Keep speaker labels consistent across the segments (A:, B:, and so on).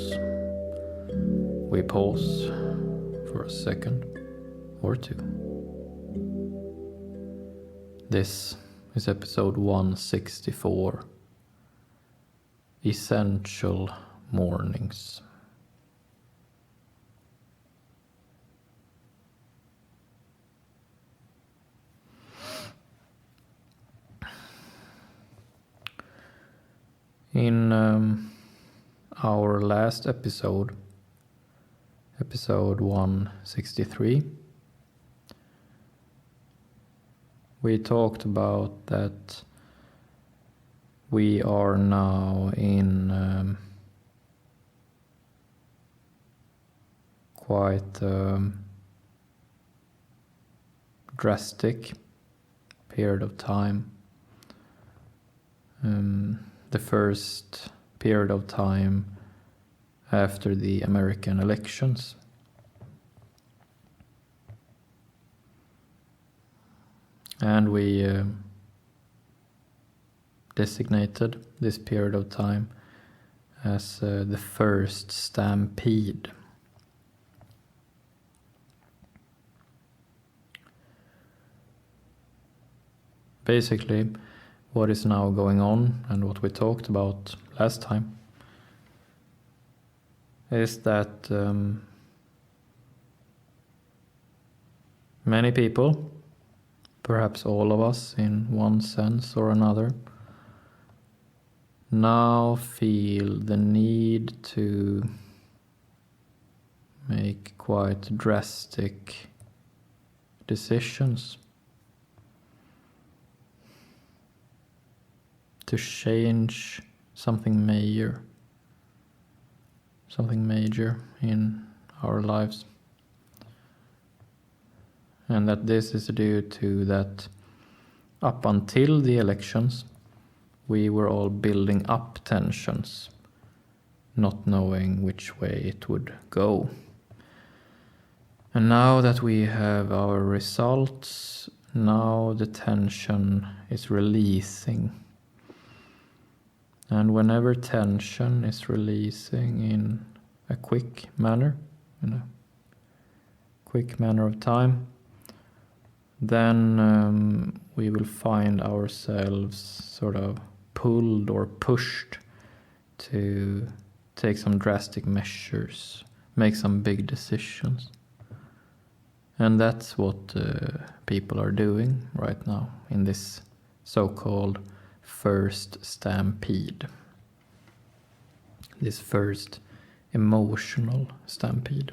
A: pause. We pause for a second or two. This is episode 164, Essential Mornings. In our last episode 163, we talked about that we are now in quite a drastic period of time. The first period of time after the American elections. And we designated this period of time as the first stampede. Basically, what is now going on and what we talked about last time is that many people, perhaps all of us in one sense or another, now feel the need to make quite drastic decisions, to change something major in our lives. And that this is due to that up until the elections, we were all building up tensions, not knowing which way it would go. And now that we have our results, now the tension is releasing. And whenever tension is releasing in a quick manner of time, then we will find ourselves sort of pulled or pushed to take some drastic measures, make some big decisions. And that's what people are doing right now in this so-called first stampede, this first emotional stampede.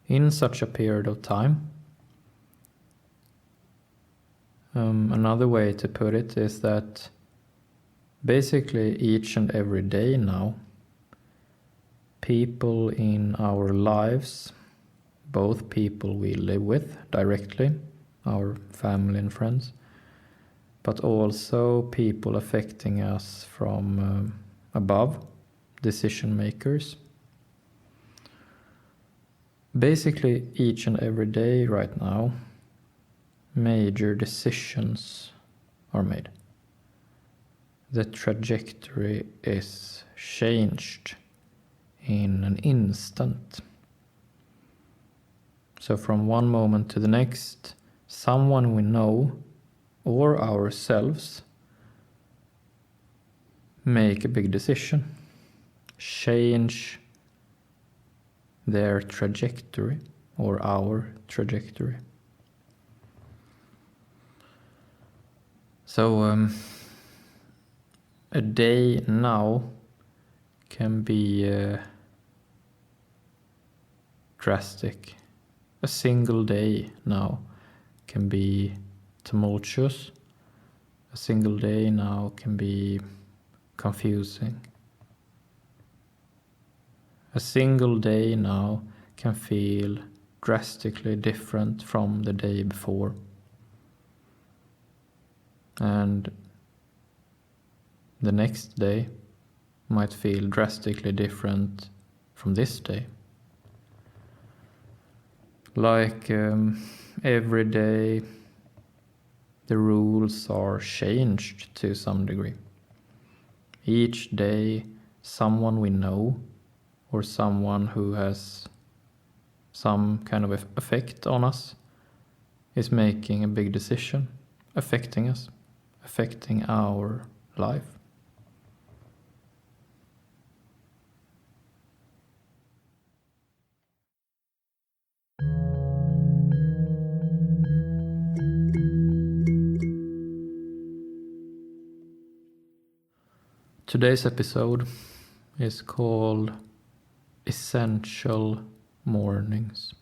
A: In such a period of time, another way to put it is that basically each and every day now, people in our lives, both people we live with directly, our family and friends, but also people affecting us from above, decision makers. Basically each and every day right now, major decisions are made. The trajectory is changed in an instant. So from one moment to the next, someone we know or ourselves make a big decision, change their trajectory or our trajectory. So a day now can be drastic. A single day now can be tumultuous. A single day now can be confusing. A single day now can feel drastically different from the day before. And the next day might feel drastically different from this day. Like every day the rules are changed to some degree. Each day someone we know or someone who has some kind of effect on us is making a big decision, affecting us, affecting our life. Today's episode is called Essential Mornings.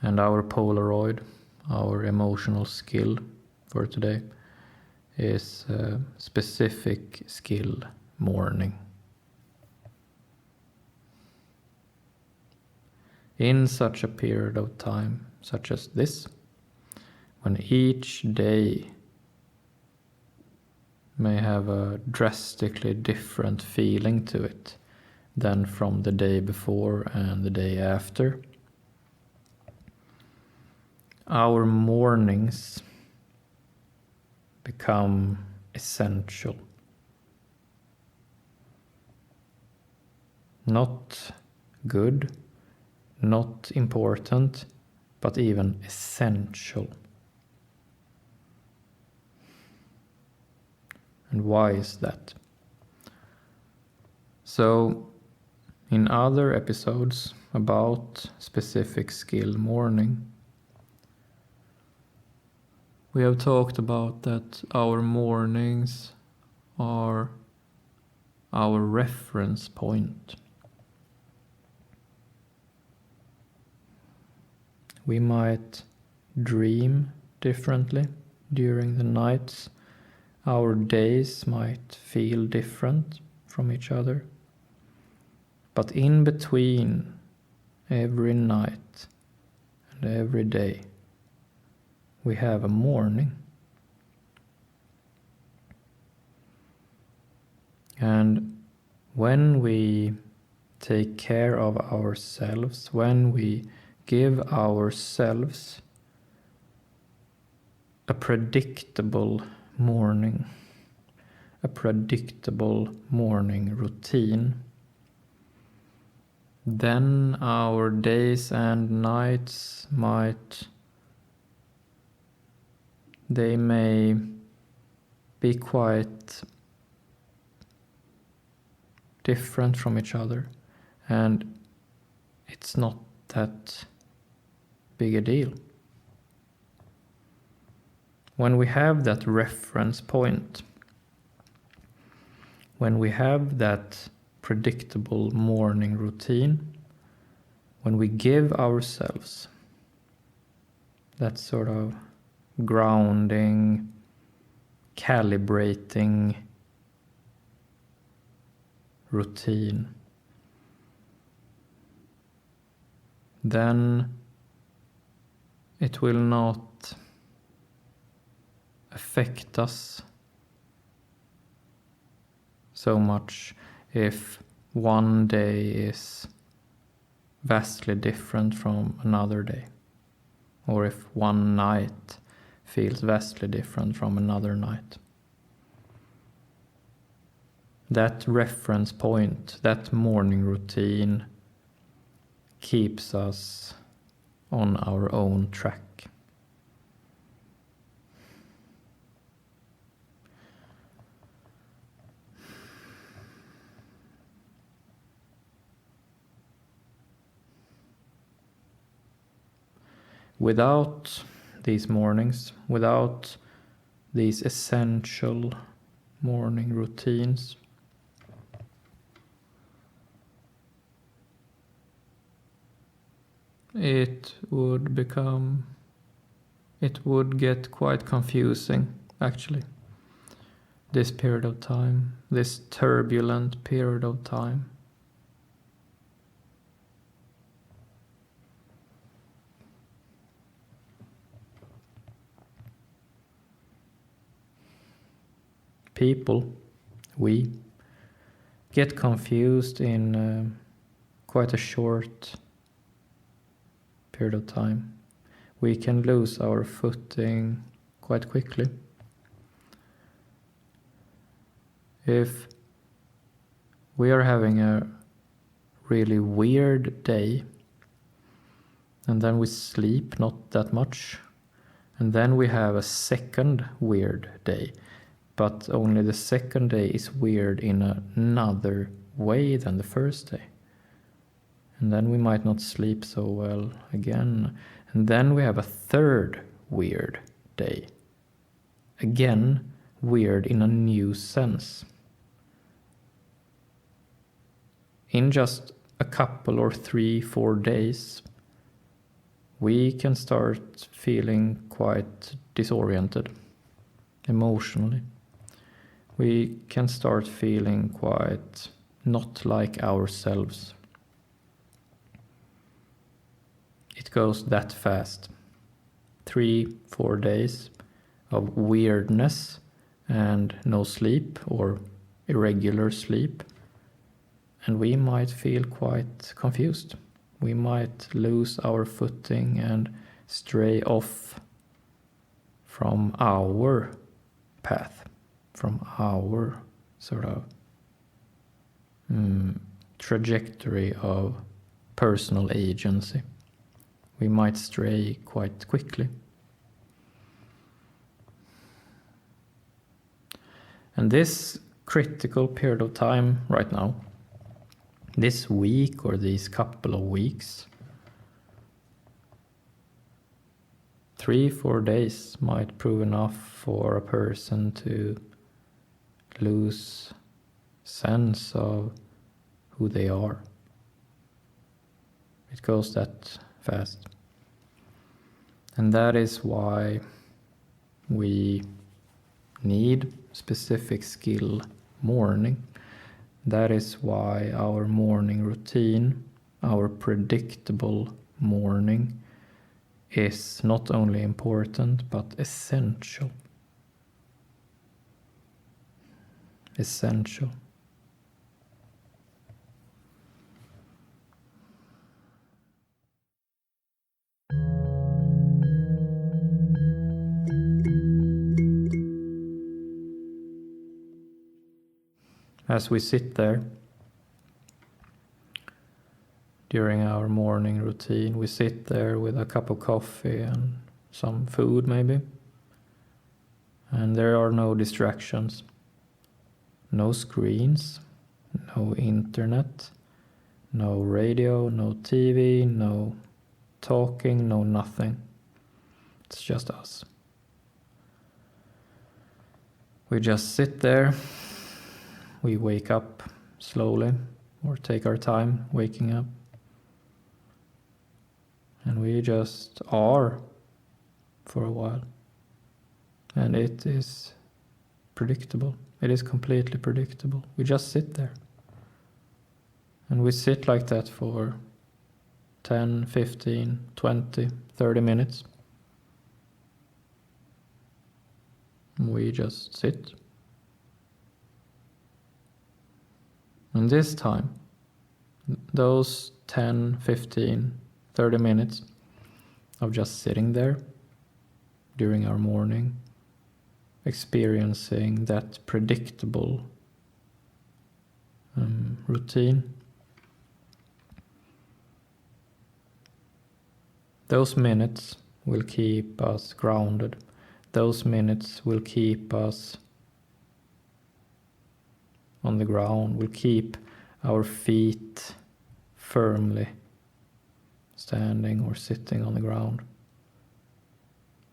A: And our Polaroid, our emotional skill for today, is a specific skill morning. In such a period of time, such as this, when each day may have a drastically different feeling to it than from the day before and the day after, our mornings become essential. Not good, not important, but even essential. And why is that? So, in other episodes about specific skill morning, we have talked about that our mornings are our reference point. We might dream differently during the nights. Our days might feel different from each other. But in between every night and every day, we have a morning. And when we take care of ourselves, when we give ourselves a predictable morning, a predictable morning routine, then our days and nights they may be quite different from each other, and it's not that big a deal. When we have that reference point, when we have that predictable morning routine, when we give ourselves that sort of grounding, calibrating routine, then it will not affect us so much if one day is vastly different from another day, or if one night feels vastly different from another night. That reference point, that morning routine, keeps us on our own track. Without these mornings, without these essential morning routines, it would get quite confusing, actually. This period of time, this turbulent period of time. people, we get confused in quite a short period of time. We can lose our footing quite quickly. If we are having a really weird day, and then we sleep not that much, and then we have a second weird day, but only the second day is weird in another way than the first day. And then we might not sleep so well again. And then we have a third weird day. Again, weird in a new sense. In just a couple or 3-4 days, we can start feeling quite disoriented emotionally. We can start feeling quite not like ourselves. It goes that fast. 3-4 days of weirdness and no sleep or irregular sleep, and we might feel quite confused. We might lose our footing and stray off from our path, from our sort of trajectory of personal agency. We might stray quite quickly. And this critical period of time right now, this week or these couple of weeks, 3-4 days might prove enough for a person to lose sense of who they are. It goes that fast. And that is why we need specific skill morning. That is why our morning routine, our predictable morning, is not only important but essential. Essential. As we sit there during our morning routine, we sit there with a cup of coffee and some food maybe, and there are no distractions, no screens, no internet, no radio, no TV, no talking, no nothing. It's just us. We just sit there. We wake up slowly, or take our time waking up. And we just are for a while. And it is predictable. It is completely predictable. We just sit there. And we sit like that for 10, 15, 20, 30 minutes. We just sit. And this time, those 10, 15, 30 minutes of just sitting there during our morning, experiencing that predictable routine, those minutes will keep us grounded. Those minutes will keep us on the ground, will keep our feet firmly standing or sitting on the ground.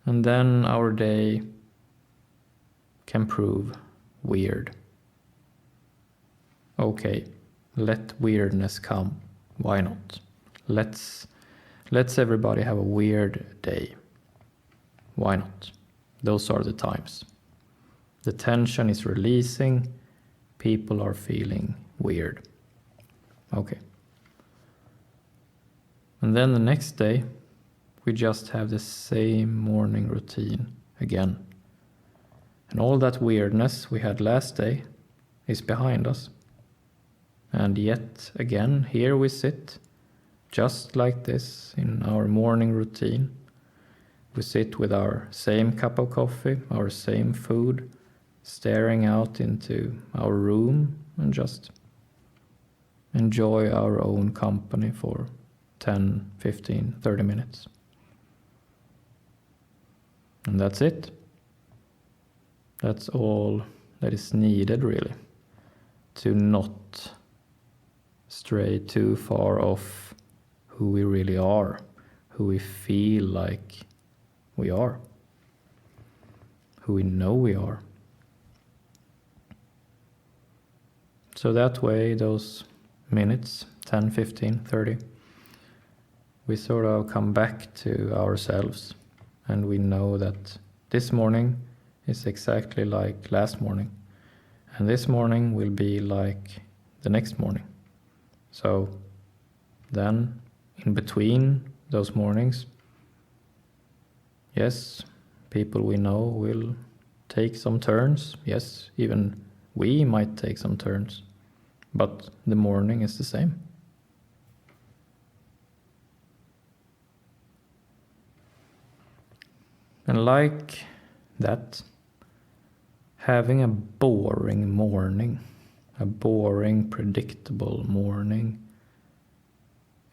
A: And then our day can prove weird. Okay, let weirdness come. Why not? Let's everybody have a weird day. Why not? Those are the times. The tension is releasing. People are feeling weird. Okay. And then the next day, we just have the same morning routine again. And all that weirdness we had last day is behind us. And yet again, here we sit, just like this in our morning routine. We sit with our same cup of coffee, our same food, staring out into our room and just enjoy our own company for 10, 15, 30 minutes. And that's it. That's all that is needed, really, to not stray too far off who we really are, who we feel like we are, who we know we are. So that way, those minutes, 10, 15, 30, we sort of come back to ourselves, and we know that this morning is exactly like last morning, and this morning will be like the next morning. So then, in between those mornings, yes, people we know will take some turns. Yes, even we might take some turns, but the morning is the same. And like that, having a boring morning, a boring, predictable morning,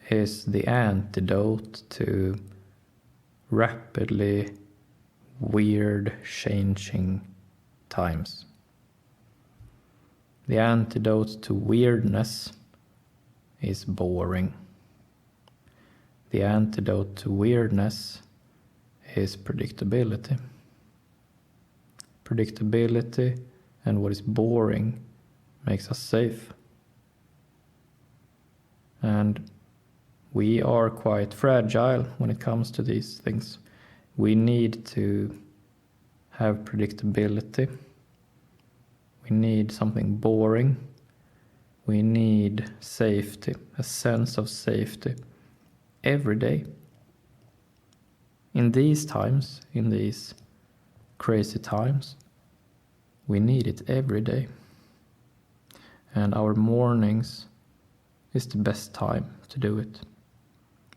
A: is the antidote to rapidly weird, changing times. The antidote to weirdness is boring. The antidote to weirdness is predictability. Predictability and what is boring makes us safe. And we are quite fragile when it comes to these things. We need to have predictability. We need something boring. We need safety, a sense of safety every day. In these times, in these crazy times, we need it every day. And our mornings is the best time to do it,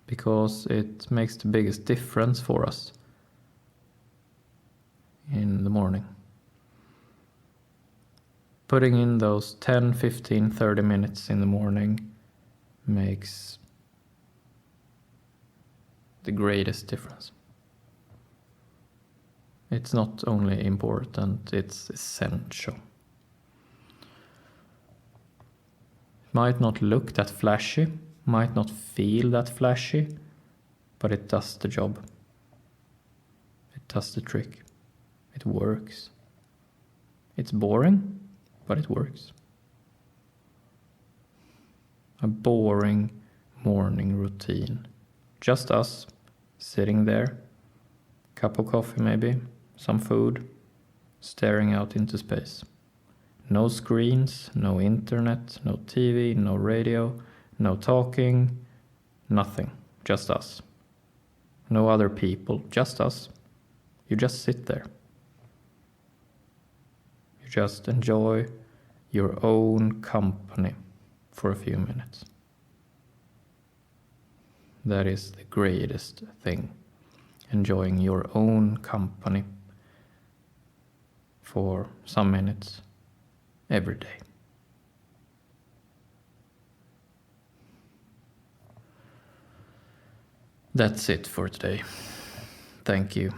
A: because it makes the biggest difference for us in the morning. Putting in those 10, 15, 30 minutes in the morning makes the greatest difference. It's not only important, it's essential. It might not look that flashy, might not feel that flashy, but it does the job. It does the trick. It works. It's boring, but it works. A boring morning routine. Just us sitting there, cup of coffee maybe, some food, staring out into space. No screens, no internet, no TV, no radio, no talking, nothing, just us. No other people, just us. You just sit there. You just enjoy your own company for a few minutes. That is the greatest thing. Enjoying your own company for some minutes every day. That's it for today. Thank you.